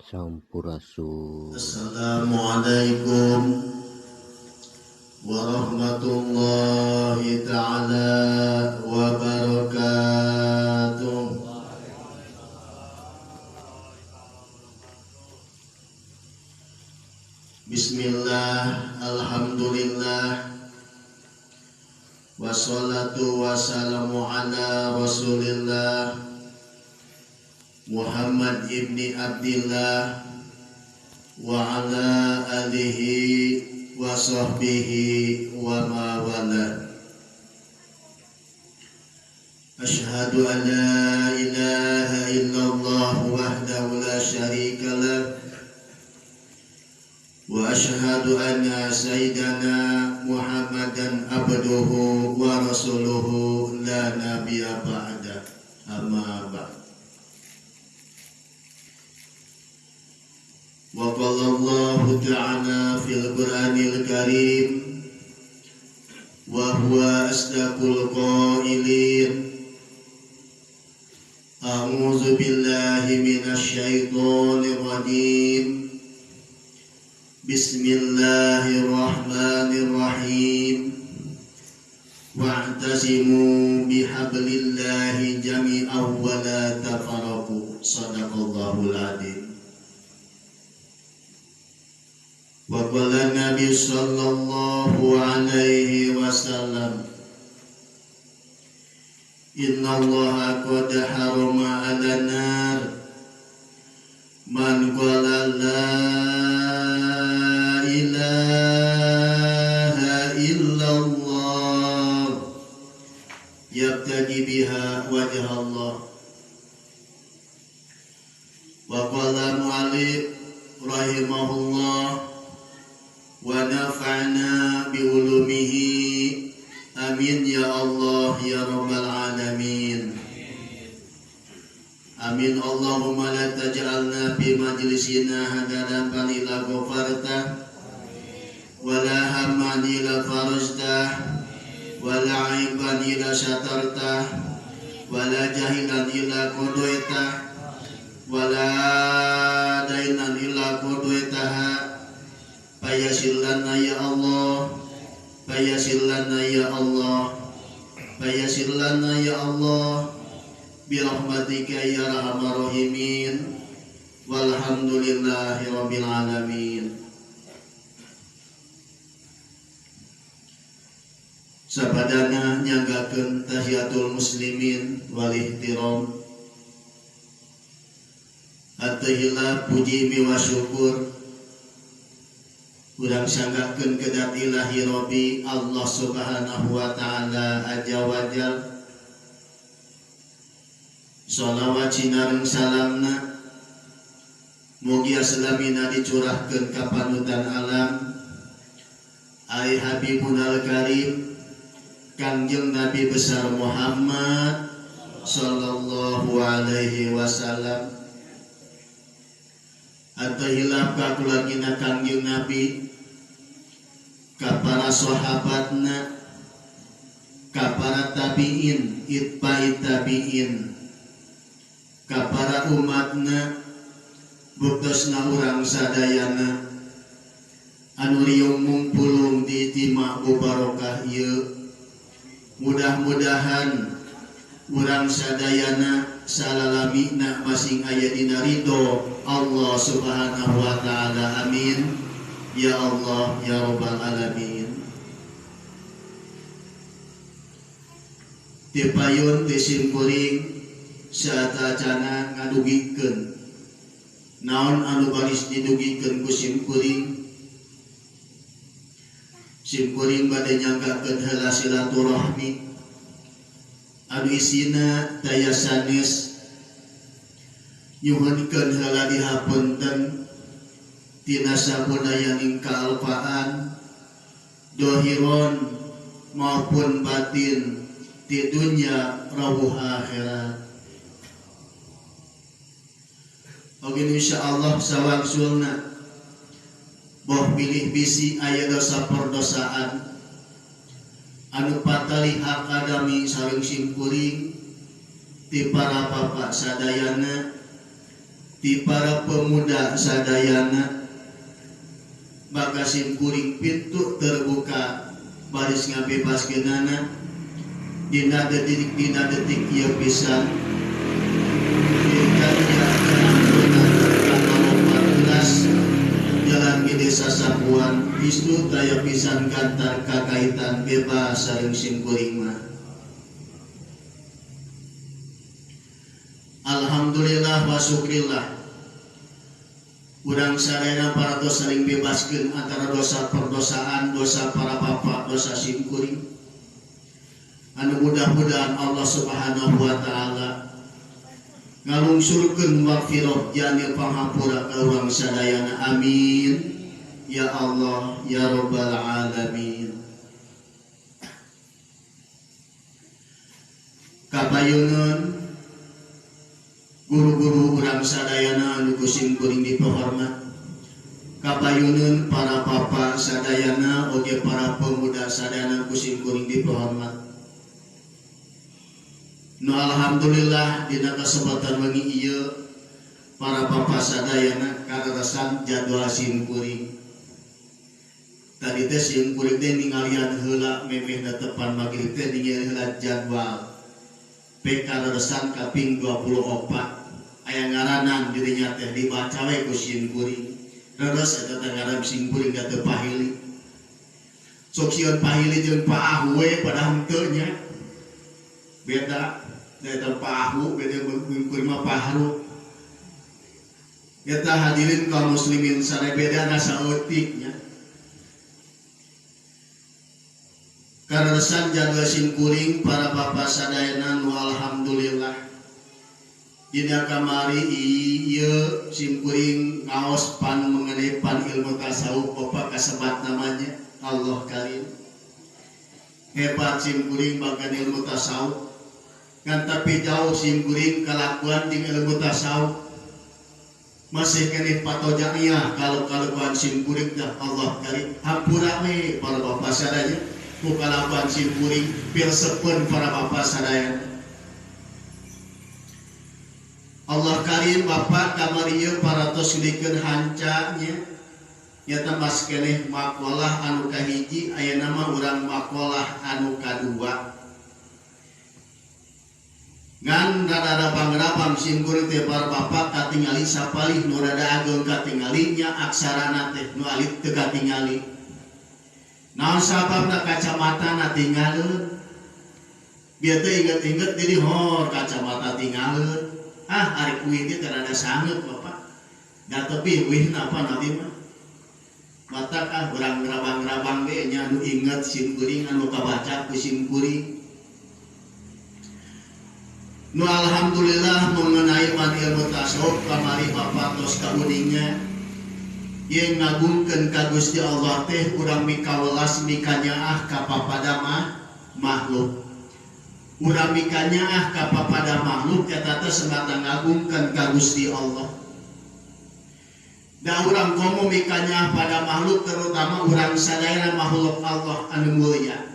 Sampurasun. Assalamualaikum warahmatullahi ta'ala wabarakatuh. Bismillah, alhamdulillah, wassalatu wassalamu ala rasulillah Muhammad ibni Abdillah wa ala alihi wa sahbihi wa ma wala. Ashhadu an la ilaha illallah wahdahu la syarika lah wa ashhadu anna sayyidana Muhammadan abduhu wa rasuluhu la nabiyya ba'da. Amma ba'd. Wa qala Allah ta'ala fil Qur'anil Karim wa huwa asdaqul qailin. A'udzu billahi minasy syaithanir rajim. Bismillahirrahmanirrahim. Wa'tasimu bihablillahi jami'an wa la tafarraqu. Shadaqallahul adzim. Wa qala Nabi sallallahu alaihi wasallam, inna Allaha qad harama 'alan nar man qala la ilaha illallah yabtaghi biha wajha Allah. Wa qala mu'allif rahimahullah wa nafa'na bi ulumihi, amin ya Allah ya rabbal alamin. Amin. Allahumma la taj'alna fi majlisina hadadan ila ghafarta wa la hamman ila farajta wa la aiban ila satarta wa la jahilan ila qadaita wa la dainan ila qadaitaha. Fayassir lana ya Allah, fayassir lana ya Allah, fayassir lana ya Allah, birahmatika ya arhamar rahimin, walhamdulillahi rabbil alamin. Sapadana nyanggakeun tahiyatul muslimin wal ihtiram. At-tahiyat puji miwa syukur urang sanggakeun kedat ilahi Rabbi Allah subhanahu wa ta'ala aja wajal. Sholawat cinareng salamna mugi aslamina dicurahkeun ka panutan alam ai Habibunal Karim Kangjeng Nabi besar Muhammad sallallahu alaihi wasallam. At-tahilaf ka kulagina Kangjeng Nabi, ka para sahabatna, ka para tabi'in, itba'i tabi'in, ka para umatna, buktosna urang sadayana anu liung mumpulung di tima barokah ieu. Mudah-mudahan urang sadayana salalamina masing aya dina ridho Allah subhanahu wa ta'ala, amin ya Allah ya rabbal alamin. Tipayun disimkuring saat acana ngadugikeun naon anu baris didugikeun ku simkuring. Simkuring bade nyanggakeun heula silaturahmi anu isina daya sanes nyuhunkeun heula dihapunten tina sabudayaning kaalpaan dohiron maupun batin di dunya rawuh akhirat. Oge insyaallah sawangsulna boh pilih bisi aya dosa perdosaan anu patali hak adami sareng simkuring ti para bapak sadayana ti para pemuda sadayana maka simkuring pintu terbuka baris ngabebaskeunana dina detik ieu pisan Jalan ke desa Sapuan Wisnu daya pisan kantar kakaitan bebas sareng simkuring mah. Alhamdulillah wa syukrillah urang sadayana para dosa saling bebaskeun antara dosa perdosaan, dosa para bapak, dosa simkuring. Anu mudah-mudahan Allah Subhanahu wa taala ngalungsurkeun maghfirah jani pangampura ka urang sadayana. Amin ya Allah ya rabbal alamin. Kapayeuneun guru-guru urang sadayana anu simkuring dipahormat, kapayeuneun para papa sadayana oge para pemuda sadayana anu simkuring dipahormat. Nu alhamdulillah dina kasempatan wengi ieu para papa sadayana karerasan jadwal simkuring. Tadi teh simkuring teh ningalian heula memehna tepan magrib teh ningalian heula jadwal PK reresan kaping 24 aya ngaranan dirinya teh dibaca we ku simkuring. Reres eta teh ngaran simkuring da teu pahili. Sok sieun pahili jeung paahu we padahal teu nya. Beda eta paahu beda simkuring mah paharu. Eta hadirin kaum muslimin sarebedana saeutik nya. Kareresan jadwal simkuring para bapak sadayana nu alhamdulillah dina kamari ieu simkuring ngaos pan mengenai pan ilmu tasawuf bapak kasebat namanya Allah Karim. Hebat simkuring bagan ilmu tasawuf ngan tapi jauh simkuring kalakuan jeung ilmu tasawuf masih keneh patojaknya kalau kalakuan simkuring dah Allah Karim. Hampura we para bapak sadayana kalakuan simkuring pirsepeun para bapak sadayana. Allah Karim bapak kamari ieu paratos ngeudeikeun hancanya nyata mas keneh makolah anu kahiji aya nama urang makolah anu kadua. Ngan rada pangrapang simkuring teh para bapak katingali sapalih nu rada ageung katingalinya aksarana teh nu alit teu katingali. Naon sababna kacamata na tinggalin biar teh inget-inget jadi hor kacamata tinggalin hari kuih itu terada sangat bapak dan tapi kuih apa nabi mah mata urang ngerabang-ngerabang deh nya nu inget simkuring anu kabaca ku simkuring. Nu alhamdulillah mengenai man ilmu tasawuf kamari bapak tos kauningnya yang ngagungkeun ka Gusti Allah teh urang mikawelas mikanyaah ka papada makhluk. Urang mikanyaah ka papada makhluk eta teh semata ngagungkeun ka Gusti Allah. Da urang komo mikanyaah pada makhluk terutama urang sadayana makhluk Allah anu mulia.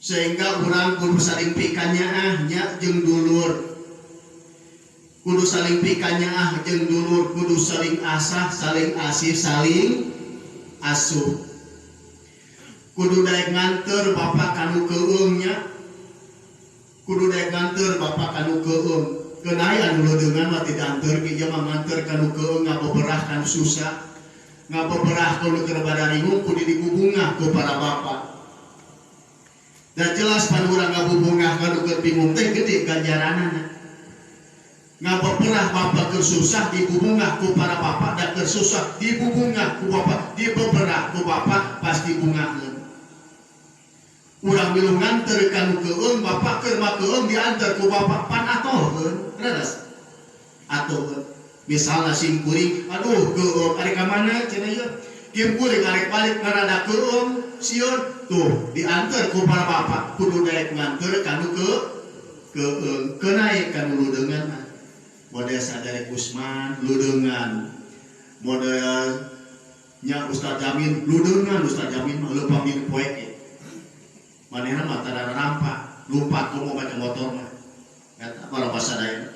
Sehingga urang kudu saling pikanyaah nya jeung dulur. Kudu saling pikanyaah jeung dulur, kudu saling asah, saling asih, saling asuh. Kudu daek nganter bapak kanu keueung nya. Kudu daek nganter bapak kanu keueung. Keunai anu leudeungan mah tidak anter ki mah nganter kanu keueung ngaboberah kanu susah. Ngaboberah kanu keur badaringung kudu digubungah ku para bapak. Dan jelas pan urang ngabubungah kanu keur bingung teh gede ganjaranana. Ngaboberah bapak kersusah dibubungah ku para bapak dan kersusah dibubungah ku bapak dibeberah ku bapak pasti bungaheun. Urang milu nganter kanu keueung bapak keur makeueung diantar ku bapak pan atoheun reres atoheun. Misalna simkuring aduh keueung ari ka mana cenah ieu simkuring arek balik ngarada keueung sieun tuh diantar ku para bapak kudu daek nganter kanu keueung keunai kanu ludeungan model sadari Usman ludeungan modelnya Ustaz Jamin ludeungan Ustaz Jamin mah lupa min poek manehna mah tara rampak lupa komo baca motor mah eta para pasadayana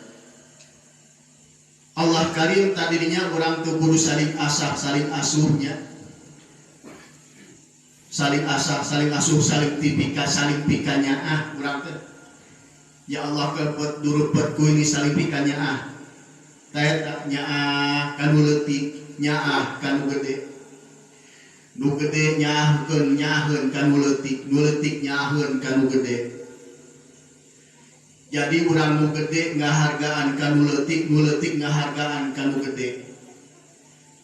Allah Karim tadinya orang tuh kudu saling asah, saling asuhnya. Saling asah, saling asuh, saling tipika, saling pikanya urang teh. Ya Allah kebet durut betku ini saling pikanya Taya nyaah kanu leutik, nyaah kanu gede. Nu gede nyaahkeun nyaaheun kanu leutik, nu leutik nyaaheun kanu gede. Jadi urang nu gede ngahargaan kanu leutik, nu leutik ngahargaan kanu gede.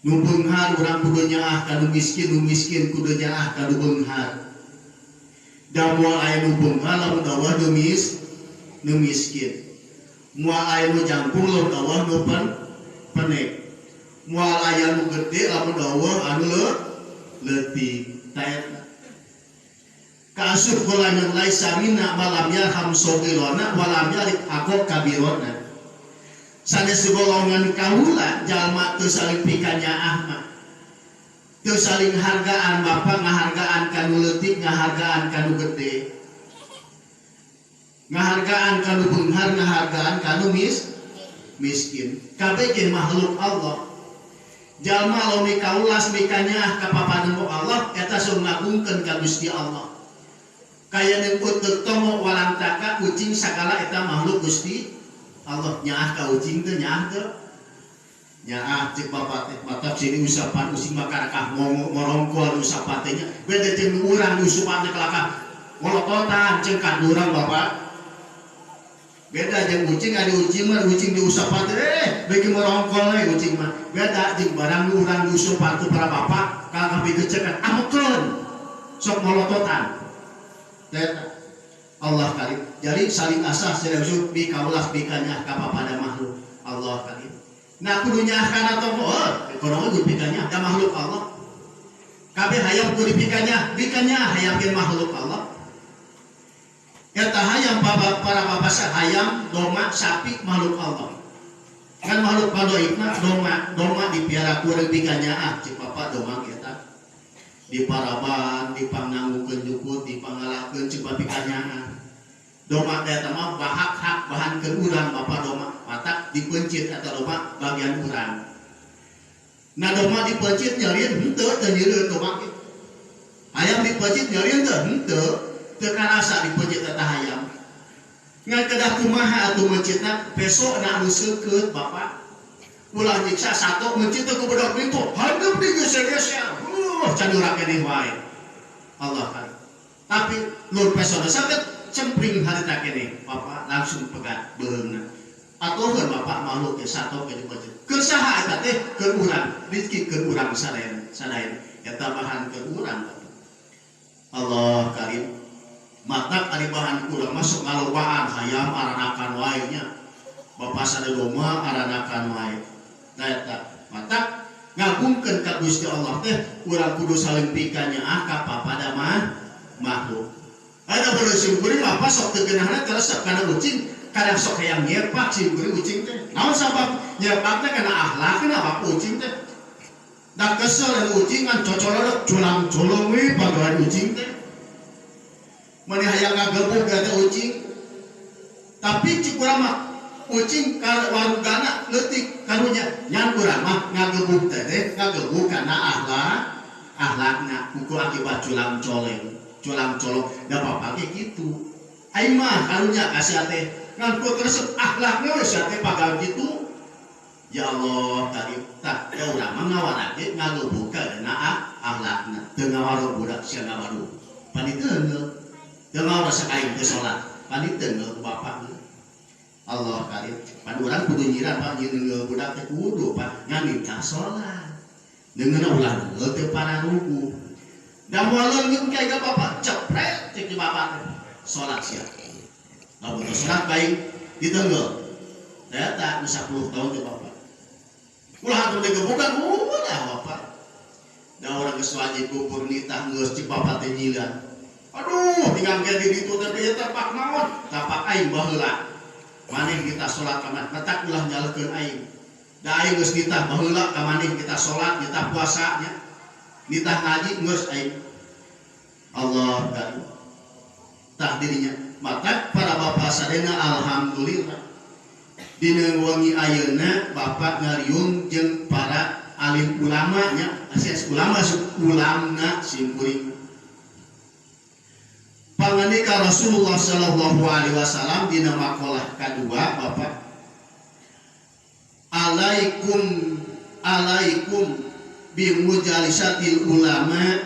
Nu beunghar urang kudu nyaah kanu miskin, nu miskin kudu nyaah kanu beunghar. Da moal aya nu beunghar lamun dawah nu miskin. Moal aya nu jangkung lamun dawah nu penek. Moal aya nu gede lamun dawah anu leutik. Taeta kaasup golanan laisa minna malam yarham sogilona walam yalik akok kabirona. Sanes golongan kaula jalma teu saling pikanya mah teu saling hargaan bapa ngahargaan kanu leutik ngahargaan kanu gede ngahargaan kanu beunghar ngahargaan kanu miskin kabeh ge makhluk Allah. Jalma lamun kaulas mikanya ka papaneun Allah eta sok ngagungkeun ka Gusti Allah. Kaya nengkut tertomo walang taka ucing sakala eta makhluk Gusti Allah. Nyaah ka ucing teh nyaah teh nyaah cek bapak teh matak sini usapan using makarakah ngorongkol usapatenya beda jeung urang usupan teh kelakah molototan ceng ka urang bapak beda jeung ucing ada ucing mah ucing diusapan teh beuki ngorongkol we ucing mah beda jeung barang urang diusupan tu para bapak kakak bigecekan amukeun sok molototan. Allah Karim. Jadi saling asah serius bi kaulah bikanya kapa pada makhluk Allah Karim. Nah kudu nyaahkan atau kono kudu bikanya da makhluk Allah. Kabeh hayang kudu bikanya hayang ke makhluk Allah. Eta hayang para babasa hayang doma sapi makhluk Allah. Kan makhluk padoikna doma dipiara kuring bikanya cik papa doma kita. Di paraban, di pangnanggukeun jukut, di pangalahkeun coba pikanyaan. Doma eta mah hak bahankeun urang bapa doma, matak dipencit eta doma bagian urang. Nah doma dipencit nyarieun henteu teu nyeureun doma kitu. Hayam dipencit nyarieun teu henteu, teu karasa dipencit eta hayam. Ngan kedah kumaha atuh mencitna besokna anu seukeut bapa. Ulah nyiksa sato mencit teu kubudak pintu, handeup digeser-geser. Can urang keneh wae. Allah kan. Tapi nur pesona saged cempring harita keneh, Bapak langsung pegat beungeuna. Atoheun Bapak makhluk ge sato ke dibaca. Keur saha eta teh? Keur urang, rezeki keur urang sadayan. Eta bahan keur urang. Allah Karim. Matak ari bahan urang masuk ngalobaan hayam aranakan wae nya. Bapak sadedoma aranakan wae. Nah eta matak ngagungkeun ka Gusti Allah teh urang kudu saling pikanya ka papada makhluk. Ada beureus simkuring apa sok teu geunahna teresep kana ucing kadang sok hayang nyepak simkuring ucing teh. Naon sabab nyepak teh kana akhlakna apa ucing teh. Da kesel ucing kan cocolodok culang-colong we pagawean ucing teh. Mani hayang ngagebuk eta ucing. Tapi cik urang mah ucing ka warugana leutik karunya nyan urang mah ngagebuk teh ngagebuk kana akhlakna kudu akibat culang-colong da bapak ge kitu aing mah karunya ka sia teh ngan ku resep akhlakna we sia teh pagal kitu ya Allah Karim tah da urang mah ngawarake ngagebuk kana akhlakna teu ngawaro budak sia ngawaro paniteun teu ngawaro sakaing teu salat paniteun bapak Allah Karim, pan urang kudu nyira Pak jeung budak teh kudu Pak ngamita salat. Deungeuna ulah teu para ruku. Da moal leungit kae ka Bapak cepret cek di Bapak teh. Salat sia. Lamun salat baik diteungeul. Eta 10 tahun ke Bapak. Ulah atuh digebukan ulah Bapak. Da urang geus wajib gugur nitah geus cek Bapak teh nyilan. Aduh, tinggal ge di ditu teh eta pak naon? Tapak aing baheula. Maneh kita sholat kaman, letak ulah nyalakeun aing. Da aing geus nitah baheula ka maneh kita sholat, kita puasa nya. Nitah ngaji geus aing. Allah Karim. Tah dirinya. Maka para bapak sadena alhamdulillah. dina wengi ayeuna Bapak ngariung jeung para alim ulama nya asias ulama ulamna simkuring pangandika Rasulullah sallallahu alaihi wasallam dina maqalah kadua Bapak alaikum bimujalisatil ulama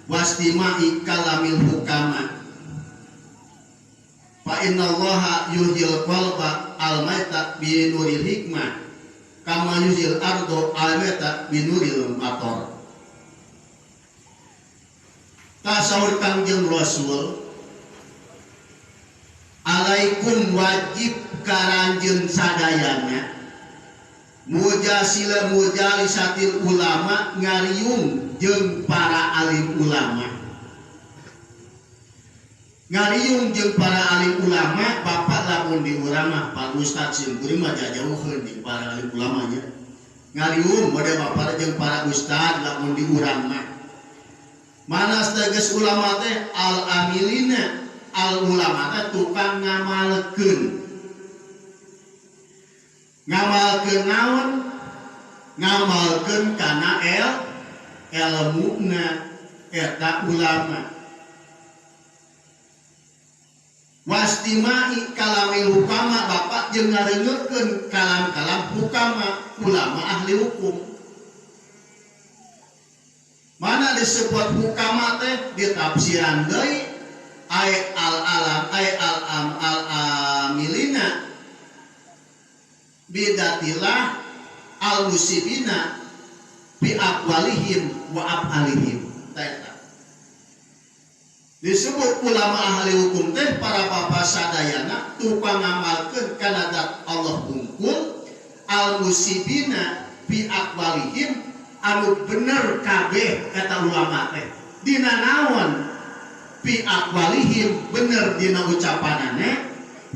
wastima'i kalamil hukama fa innallaha yuhyil qalba al-maita bi nuril hikmah kama yuhyil ardo al-maita bi nuril matar. Tasawur Kangjeng Rasul alaikum wajib karanjeun sadayana mujalisatil ulama ngariung jeung para alim ulama ngariung jeung para alim ulama Bapak lamun di urang mah Pak Ustaz simkuring mah jauheun jeung para alim ulamanya ngariung mode Bapak jeung para ustaz lamun di urang mah mana tegas ulama teh al amilina al ulama teh tukang ngamalkeun naon ngamalkeun kana ilmuna eta ulama wastimai kalamil hukama Bapak jeung ngarengekeun kalam-kalam hukama ulama ahli hukum mana disebut hukama teh di tafsiran deui ayat al-alam ayat al-amilina bidatilah al-musibina bi aqwalihim wa af'alihim eta disebut ulama ahli hukum teh para bapak sadayana tukang ngamalkeun kana zat Allah hungkul al-musibina bi aqwalihim anu bener kabeh kata ulama teh dina naon bi aqwalihim bener dina ucapanana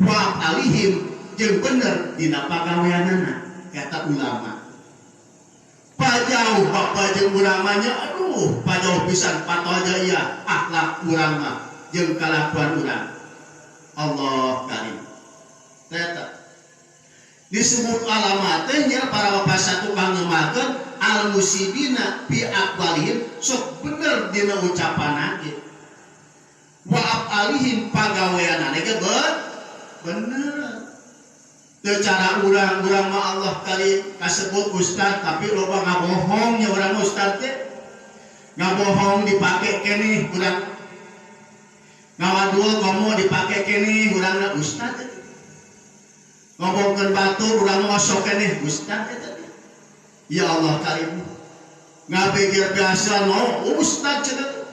wa af'alihim jeung bener dina pagaweanana kata ulama. Pajauh bapak jeung urang mah nya aduh pajauh pisan patoja ieu akhlak urang mah jeung kalakuan urang. Allah karim. Eta disebut alamat teh nya para bapak satu kang ngemakeun al musibina bi aqwalihim sok bener dina ucapanna ge. Wa af'alihim pagaweanana ge bener. Cara urang mah Allah kali kasebut ustaz tapi loba ngabohongnya urang ustaz teh ngabohong dipake keneh urang ngawadul komo dipake keneh urangna ustaz teh ngomongkeun batur urang mah sok keneh ustaz teh ya Allah karim ngabegir biasa no ustaz cenah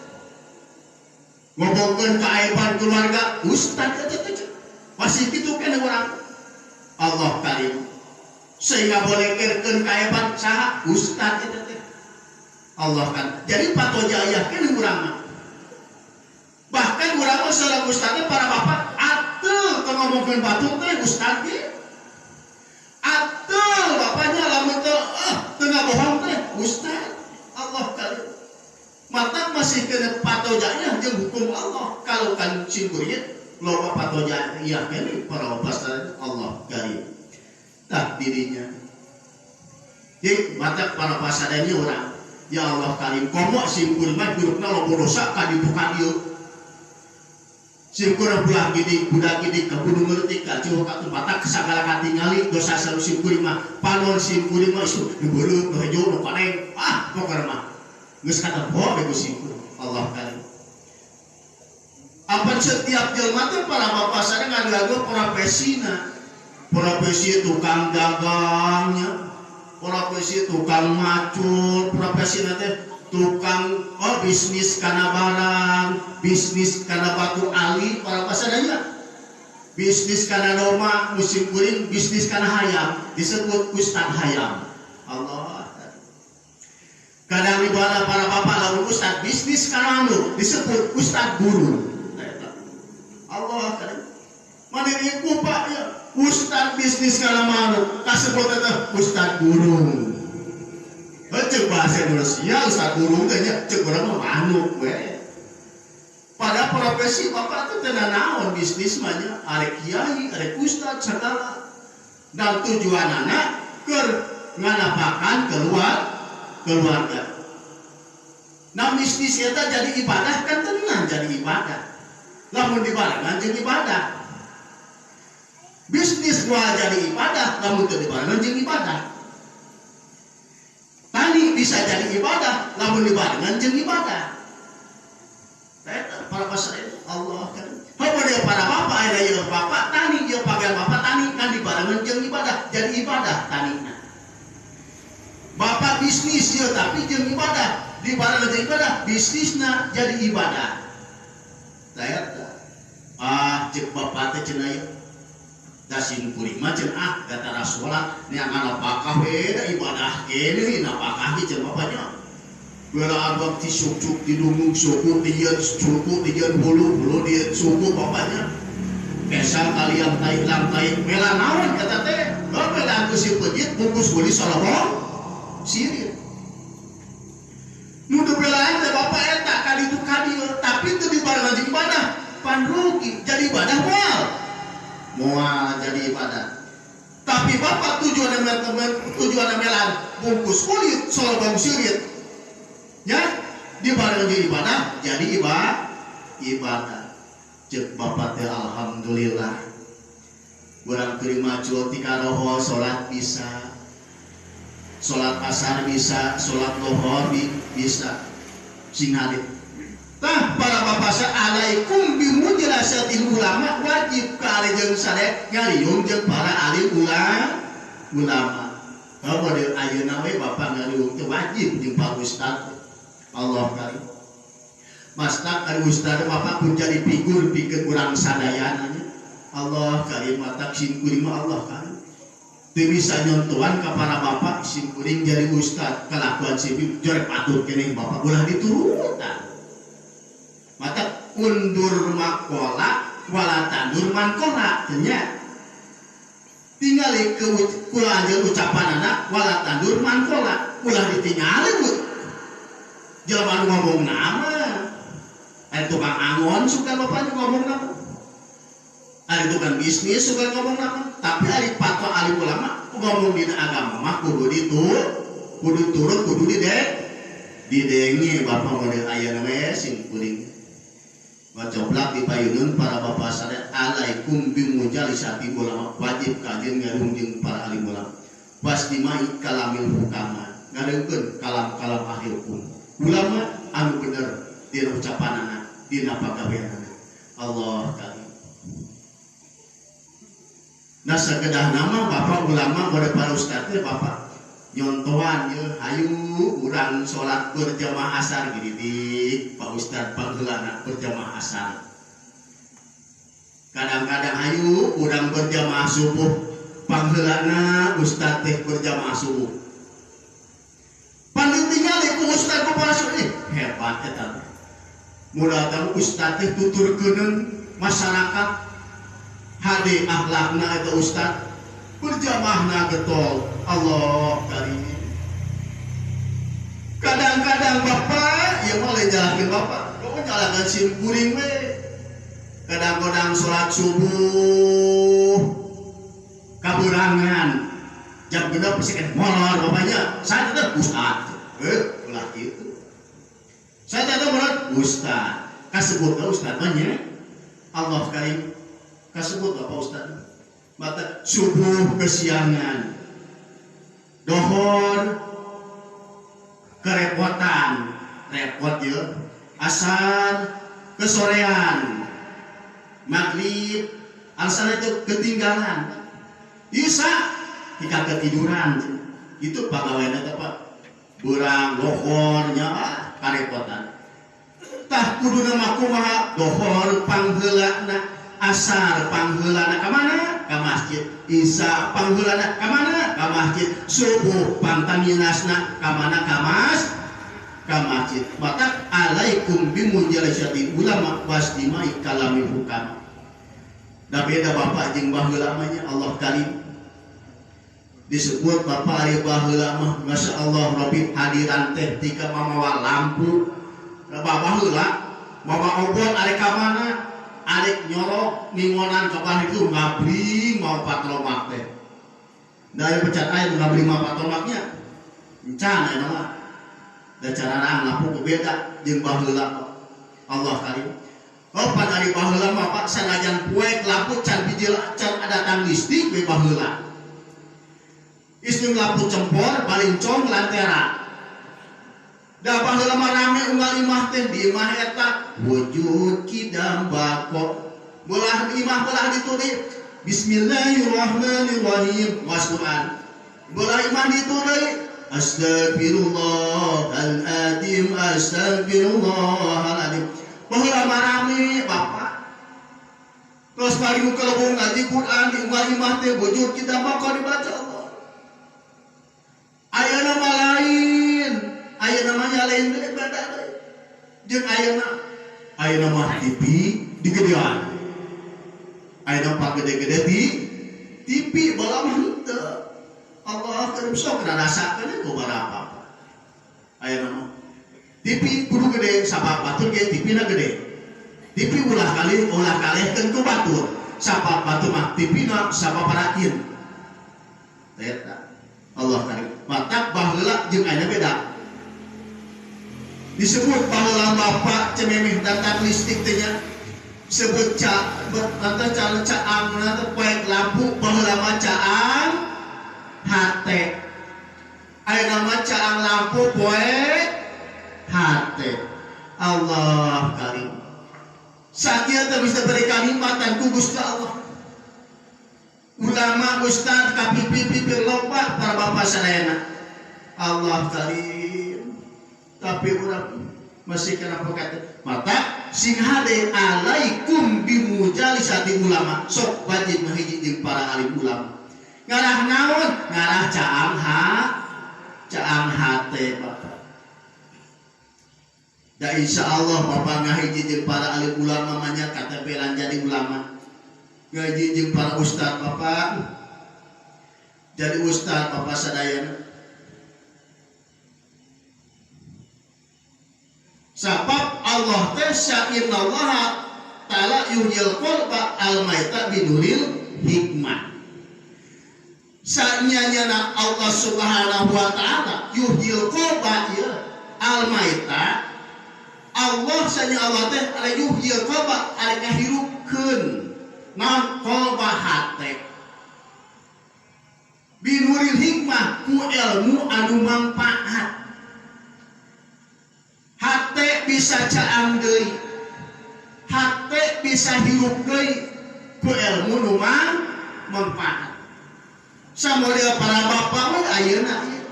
ngomongkeun kaaiban keluarga ustaz teh masih kitu keneh urang Allah karim sehingga boleh kerkeun kaeban saha ustaz eta teh Allah kan jadi patoja aya keneh urang mah bahkan urang mah sareng ustaz teh para bapak atuh teu ngomongkeun batur teh ustaz ge atuh bapaknya lamun teu teu ngabohong teh ustaz Allah karim mata masih kena patoja aya jeung hukum Allah kalau kan simkuring loba patoja iya keneh para bapak Allah karim tak dirinya jadi mata para pasadanya orang ya Allah karim komo simkuring mah gurupna loba dosa ka dibuka dieu simkuring belah gidi budak gidi ka gunung leutik ka jauh ka tempatna sagala katingali dosa saru simkuring mah panon simkuring mah isu nu beureut nu hejo nu paneng pokona mah geus kada poe bego simkuring Allah karim apa setiap jelma teh para bapak sadaya ngagago profesi tukang dagangnya profesi tukang macul profesi teh tukang bisnis kana barang bisnis kana batu ali para bapak sadaya bisnis kana doma musim kuring bisnis kana hayam disebut ustaz hayam Allah kadang dibala para bapak lalu ustaz bisnis kana anu disebut ustaz guru Allah kan mana iku pak ya ustaz bisnis kana manu kasebut eta ustaz gurung cek bahasa Indonesia ustaz gurung teh nya cek urang mah manuk we pada profesi bapak teh teu naon bisnis mah nya arek kiai arek ustaz sagala dan tujuan anak keur nganapakan keluarga. Nah bisnis eta jadi ibadah kan tenang jadi ibadah. Lamun dibarengan jeung ibadah. Bisnis gua jadi ibadah, lamun teu dibarengan jeung ibadah. Tani bisa jadi ibadah, lamun dibarengan jeung ibadah. Eta para pasar Allah kan. Hapada para bapak aya ieu bapak tani jeung pagal bapak tani kan dibarengan jeung ibadah, jadi ibadah tanina. Bapak bisnis ieu tapi jeung ibadah, dibarengan jeung ibadah, bisnisna jadi ibadah. Saya cek bapak teh cenah ieu. Dasin kuring mah cenah datara salat nya ngalapakah we da ibadah kene napakah ge cenah bapaknya. Beula abang ti suku di dumung suku dijieun suku dijieun bulu dijieun suku bapaknya. Kesal kalian tai mela naon kata teh? Mela ku si peujit bungkus beli salabong sirit. Nu belaan teh bapak eta kaditu kadieu tapi teu dibarengan jeung ibadah. Pan rugi jadi ibadah moal jadi ibadah. Tapi bapak tujuan melan bungkus kulit salabong sirit. Ya, dibarengan jeung ibadah jadi ibadah. Cek bapak teh alhamdulillah. Urang keur maju ti karoho salat bisa. Salat asar bisa, salat zuhur bisa. Sing hadir. Tah para bapak alaikum bimujlasatil ulama wajib ka jeung sadaya ngariung jeung para alim ulama. Bahwa di ayeuna we bapak ngariung teh wajib jeung para ustaz. Allah karim. Mastak ari ustaz bapak pun jadi figur pikeun urang sadayana nya. Allah karim matak sim kuring mah Allah karim. Teu bisa nyontohan ka para bapak sim kuring jadi ustaz kalakuan sipil jorek patur keneh bapak ulah diturutan. Mata undur makola wala tandur mankola nya tingali ke kula aja ucapan anak wala tandur mankola ulah ditingali bu jelema ngomong nama ada tukang angon suka bapak ngomong nama ada tukang bisnis suka ngomong nama tapi ari patwa alim ulama ngomong dina agama mah kudu turut kudu didengi bapak model aya we sing kuring wacoblak dipayunun para bapak sadaya alaikum bimujalisati ulama wajib kajian ngarung jeung para alim ulama wasdimai kalamil hukama ngareungkeun kalam-kalam ahli hukum ulama anu bener dina ucapanana dina pagaweanana Allah karim. Nah sakedah nama bapak ulama pada para ustaz teh bapak nyontohan ye hayu urang salat berjamaah asar gini Pak Ustaz pangheulana berjamaah asar. Kadang-kadang hayu urang berjamaah subuh pangheulana Ustaz teh berjamaah subuh. Pan ditingali ku Ustaz bapak subuh hebat eta. Mudah-mudahan Ustaz teh tuturkeun masyarakat hade akhlakna eta Ustaz berjamaahna getol. Allah karim. Kadang-kadang bapak yang mulai jalanin bapak kok jalankan sim kuring we kadang-kadang sholat subuh kaburangan jam genep pesikan molor bapaknya saya tetap ustad ulah gitu saya tetap molor ustad kasebut ke ustad banyak Allah karim kasebut bapak ustad mata subuh kesiangan dohor kerepotan repot ya asar kesorean maghrib alasan itu ketinggalan isya jika ketiduran itu pegawainya apa burang dohornya kerepotan tah kudu nama kumaha dohor pangheulana asar pangheulana ka mana ka masjid isya pangheulana ka mana ka masjid subuh pantaminasna ka mana ka masjid maka alaikum bimujalasati ulama wasdimai kalami hukam da beda bapak jeung baheula nya Allah karim disebut bapak ari baheula mah masyaallah rabbi hadiran teh tika mamawa lampu baheula mama obon ari ka mana arek nyorok ningonan kapan itu ngabring mau patromak teh Dari pecat air nggak beli mapa tomaknya, encan ya nama. Dan cara orang lapu beda jeung baheula Allah karim. Oh pan ari baheula mah Pak sanajan poek lapu can bijil can ada tang listrik we baheula. Istung lapu cempor balincong lantera. Da baheula mah rame unggal imah teh di imah eta wujud kidam bako. Belah imah belah dituli Bismillahirrahmanirrahim was Quran. Belah imah dituli Astagfirullahaladzim Astagfirullahaladzim. Baheula mah rame Bapak. Terus bari muka lebung ngaji Quran di unggal imah teh wujud kidam bako dibaca Allah. Aya nama lain, aya namanya lain deui beda deui. Jeung aya nama TV digedean. Aya nama gede-gede di TV bala mah henteu. Allah keur sok rasakeun ku barapa. Aya nama TV kudu gede sabab batur ge TV na gede. TV ulah kalihkeun ku batur. Sabab batur mah TV na sababarakeun. Eta Allah karim. Matak baheula jeung aya beda. Disebut baheula bapak cememeh datang listrik teh nya. Sebut caang nanti poek lampu baheula mah caang hate. Aya nama caang lampu poek hate. Allah karim. Sakieu teh bisa beri kalimatan ku Gusti Allah. Ulama ustaz kapipi-pipi loba para bapak sadayana. Allah karim. Tapi urang masih kena pokat mata sing hade alaikum bimujalisati ulama sok wajib mahiji jeung para alim ulama ngarah naon ngarah caang hate Bapak. Da insyaallah Bapak ngahiji jeung para alim ulama manya KTP lan jadi ulama ngaji jeung para ustaz Bapak jadi ustaz Bapak sadayana. Sabab Allah teh innallaha ta'ala yuhyil qalba al-maita binuril hikmah. Sanyana Allah Subhanahu wa taala yuhyil qalba al-maita. Allah sanya Allah teh ada yuhyil qalba ada ngahirupkeun naon qalba hate. Binuril hikmah ku ilmu anu manfaat. Hate bisa caang deui. Hate bisa hirup deui ku ilmu nu manfaat. Samodel para bapak we ayeuna ieu.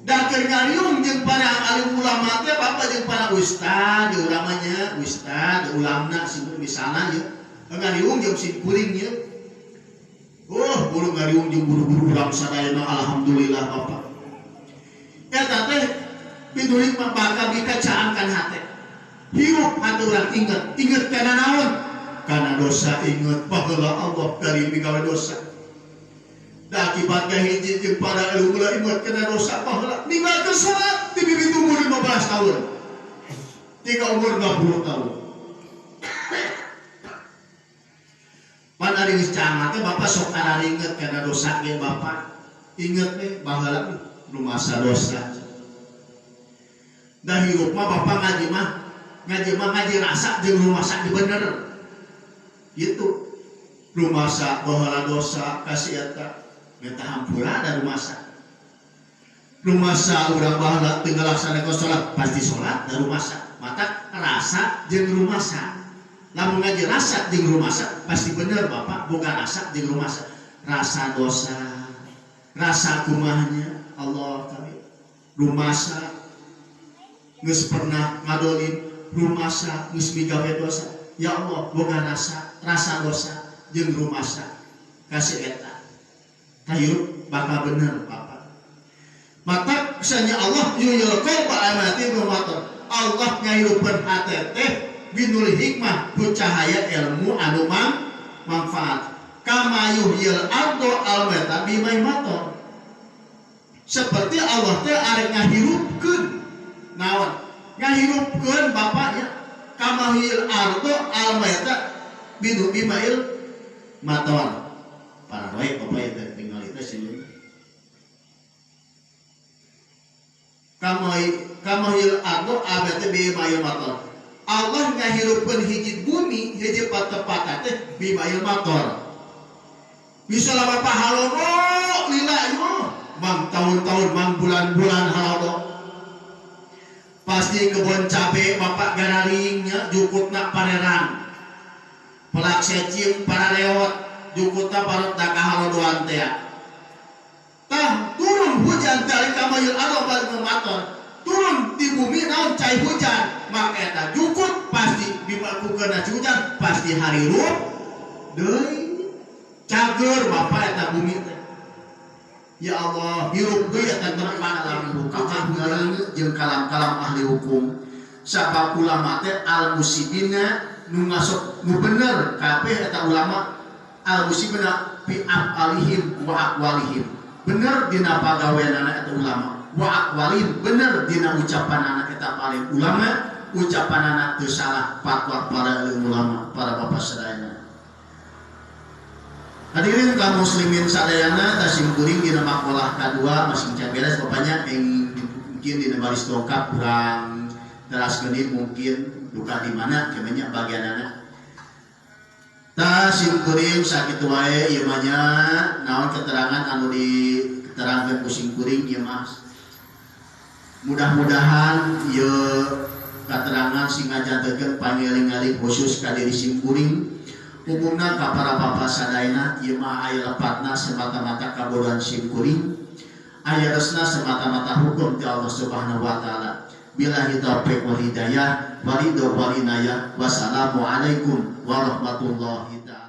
Da keur ngariung jeung para alim ulama teh bapak jeung para ustad, ulamanya ustad, ulamna misalna ieu. Ngariung jeung sim kuring ieu. Oh, buru ngariung jeung buru-buru urang sadayana alhamdulillah bapak. Eta teh bidulik mah bakal dikacaangkan hate. Hirup hati orang inget karena naon? Karena dosa inget baheula Allah karim gawe dosa. Da akibat hiji jeung para ulama inget karena dosa baheula ninggalkeun salat ti bibit umur 15 tahun. Tika umur 20 tahun. Pan ari geus caang teh bapak sok araringet karena dosa ge bapak. Inget nih baheula lumasa dosa. Dan hirup mah bapak ngaji rasa jeung rumasa di bener. Itu rumasa baheula dosa kasih eta minta hampura dan rumasa. Rumasa urang baheula teu ngalaksanakeun salat pasti salat dan rumasa. Mata rasa jeung rumasa. Lamun ngaji rasa jeung rumasa pasti bener bapak boga rasa jeung rumasa. Rasa dosa, rasa kumahnya Allah kami. Rumasa geus pernah ngadolin rumasa geus migawe dosa. Ya Allah boga rasa dosa jeung rumasa kasih eta. Hayuk bakal bener Bapak. Mata sanya Allah yuhyil qalba amati mumator. Allah ngayupeun hate teh binul hikmah ku cahaya ilmu anu manfaat. Kama yuhyil ardo almata bimaimator. Seperti Allah teh arek ngahirupkeun naon ngahirupkeun bapaknya kamahil ardo almaita bidu bimail maton Paradoik apa ya tinggal itu sih. Kamahil ardo abete bimayil motor. Allah ngahirupkeun hiji bumi hiji patepatan teh bimayil motor. Bisa lama pahalono lila yo mang tahun-tahun mang bulan-bulan halono. Pasti kebun cabe bapak gararingnya jukutna pareran. Pelak secing para reot jukutna parut da kahalodoan teh. Tah turun hujan dari kamayil ardo balik motor. Turun di bumi naon cai hujan maka eta jukut pasti dimakukeun hujan pasti harirup deui cager bapak eta bumi teh. Ya Allah hirup deui eta terpang alam hukum kageung jeung kalam-kalam ahli hukum sabab ulama teh al musibina nu ngasok nu bener kabeh eta ulama al musibina fi afalihim wa aqwalihim bener dina pagaweanana eta ulama wa aqwalihim bener dina ucapan anak eta paling ulama ucapan anak teu salah fatwa para ulama para bapak sadayana. Hadirin kaum muslimin sadayana tasimkuring dina makalah kadua masing caberes bapaknya yang mungkin dina baris dongkap kurang teraskeun mungkin duka di mana kemenya bagian anak tasimkuring sakitu wae ieu mah nya naon keterangan anu diterangkeun ku simkuring ieu mah mudah-mudahan ya keterangan sing ngajantekeun pangeling-eling khusus ka diri simkuring umumna ka para bapak sadayana ieu mah aya lepatna semata-mata kabodohan simkuring aya resna semata-mata hukum ti Allah Subhanahu wa taala billahi taufiq wal hidayah wal ridho wal inayah wassalamu alaikum warahmatullahi taala.